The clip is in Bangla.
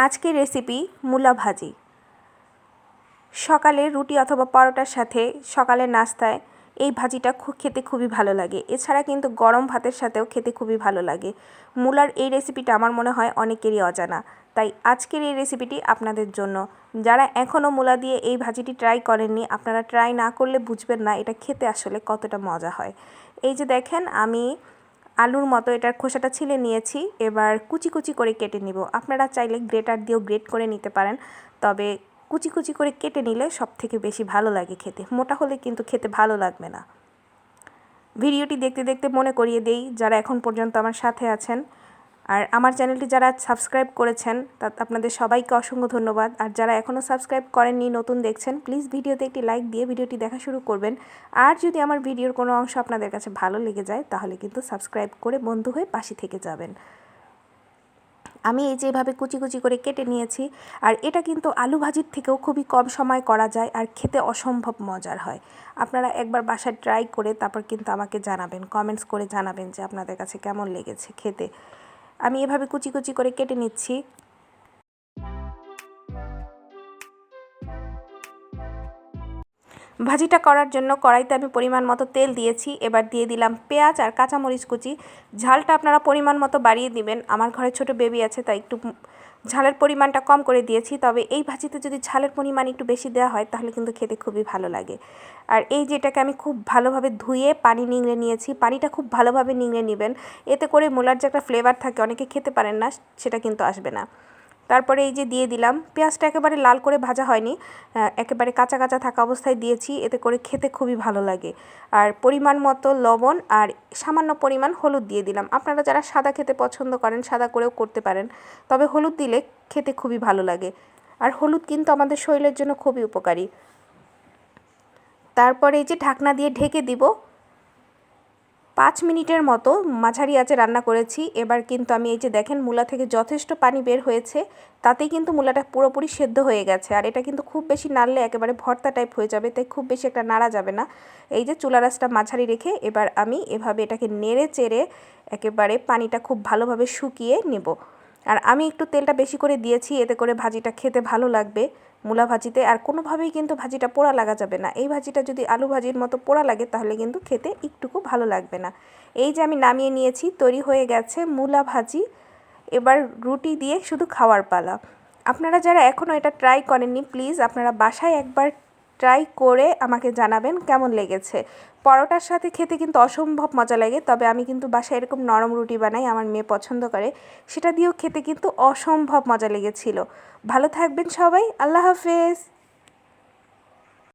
আজকের রেসিপি মূলা ভাজি। সকালে রুটি অথবা পরোটার সাথে সকালের নাস্তায় এই ভাজিটা খেতে খুবই ভালো লাগে। এছাড়া কিন্তু গরম ভাতের সাথেও খেতে খুবই ভালো লাগে। মূলার এই রেসিপিটা আমার মনে হয় অনেকেরই অজানা, তাই আজকের এই রেসিপিটি আপনাদের জন্য। যারা এখনও মূলা দিয়ে এই ভাজিটি ট্রাই করেননি, আপনারা ট্রাই না করলে বুঝবেন না এটা খেতে আসলে কতটা মজা হয়। এই যে দেখেন, আমি আলুর মতো এটার খোসাটা ছিলে নিয়েছি। এবার কুচি কুচি করে কেটে নিব। আপনারা চাইলে গ্রেটার দিয়েও গ্রেট করে নিতে পারেন, তবে কুচি কুচি করে কেটে নিলে সবথেকে বেশি ভালো লাগে খেতে। মোটা হলে কিন্তু খেতে ভালো লাগবে না। ভিডিওটি দেখতে দেখতে মনে করিয়ে দেই, যারা এখন পর্যন্ত আমার সাথে আছেন আর আমার চ্যানেলটি যারা সাবস্ক্রাইব করেছেন আপনাদের সবাইকে অসংখ্য ধন্যবাদ। আর যারা এখনও সাবস্ক্রাইব করেননি, নতুন দেখছেন, প্লিজ ভিডিওতে একটি লাইক দিয়ে ভিডিওটি দেখা শুরু করবেন। আর যদি আমার ভিডিওর কোনো অংশ আপনাদের কাছে ভালো লেগে যায় তাহলে কিন্তু সাবস্ক্রাইব করে বন্ধু হয়ে পাশে থেকে যাবেন। আমি এই যেভাবে কুচি কুচি করে কেটে নিয়েছি, আর এটা কিন্তু আলু ভাজির থেকেও খুবই কম সময় করা যায় আর খেতে অসম্ভব মজার হয়। আপনারা একবার বাসায় ট্রাই করে তারপর কিন্তু আমাকে জানাবেন, কমেন্টস করে জানাবেন যে আপনাদের কাছে কেমন লেগেছে খেতে। আমি এভাবে কুচি কুচি করে কেটে নিচ্ছি। ভাজিটা করার জন্য কড়াইতে আমি পরিমাণ মতো তেল দিয়েছি। এবার দিয়ে দিলাম পেঁয়াজ আর কাঁচামরিচ কুচি। ঝালটা আপনারা পরিমাণ মতো বাড়িয়ে দিবেন। আমার ঘরে ছোট বেবি আছে, তাই একটু ঝালের পরিমাণটা কম করে দিয়েছি। তবে এই ভাজিতে যদি ঝালের পরিমাণ একটু বেশি দেওয়া হয় তাহলে কিন্তু খেতে খুবই ভালো লাগে। আর এই যেটাকে আমি খুব ভালোভাবে ধুয়ে পানি নিংড়ে নিয়েছি। পানিটা খুব ভালোভাবে নিংড়ে নেবেন, এতে করে মূলার যে একটা ফ্লেভার থাকে, অনেকে খেতে পারেন না, সেটা কিন্তু আসবে না। তারপরে এই যে দিয়ে দিলাম পেঁয়াজটা, একেবারে লাল করে ভাজা হয়নি, একেবারে কাঁচা কাঁচা থাকা অবস্থায় দিয়েছি, এতে করে খেতে খুবই ভালো লাগে। আর পরিমাণ মতো লবণ আর সামান্য পরিমাণ হলুদ দিয়ে দিলাম। আপনারা যারা সাদা খেতে পছন্দ করেন সাদা করেও করতে পারেন, তবে হলুদ দিলে খেতে খুবই ভালো লাগে। আর হলুদ কিন্তু আমাদের শরীরের জন্য খুবই উপকারী। তারপরে এই যে ঢাকনা দিয়ে ঢেকে দিব। 5 মিনিটের মতো মাঝারি আঁচে রান্না করেছি। এবার কিন্তু আমি এই যে দেখেন, মূলা থেকে যথেষ্ট পানি বের হয়েছে, তাতেই কিন্তু মূলাটা পুরোপুরি সেদ্ধ হয়ে গেছে। আর এটা কিন্তু খুব বেশি নাড়লে একেবারে ভর্তা টাইপ হয়ে যাবে, তাই খুব বেশি একটা নাড়া যাবে না। এই যে চুলা আঁচটা মাঝারি রেখে এবার আমি এভাবে এটাকে নেড়ে চেড়ে একেবারে পানিটা খুব ভালোভাবে শুকিয়ে নেব। আর আমি একটু তেলটা বেশি করে দিয়েছি, এতে করে ভাজিটা খেতে ভালো লাগবে মূলা ভাজিতে। আর কোনোভাবেই কিন্তু ভাজিটা পোড়া লাগা যাবে না। এই ভাজিটা যদি আলু ভাজির মতো পোড়া লাগে তাহলে কিন্তু খেতে একটুকু ভালো লাগবে না। এই যে আমি নামিয়ে নিয়েছি, তৈরি হয়ে গেছে মূলা ভাজি। এবার রুটি দিয়ে শুধু খাওয়ার পালা। আপনারা যারা এখনও এটা ট্রাই করেননি, প্লিজ আপনারা বাসায় একবার ট্রাই করে আমাকে জানাবেন কেমন লেগেছে। পরোটার সাথে খেতে কিন্তু অসম্ভব মজা লাগে, তবে আমি কিন্তু বাসায় এরকম নরম রুটি বানাই, আমার মেয়ে পছন্দ করে, সেটা দিয়েও খেতে কিন্তু অসম্ভব মজা লেগেছিল। ভালো থাকবেন সবাই, আল্লাহ হাফেজ।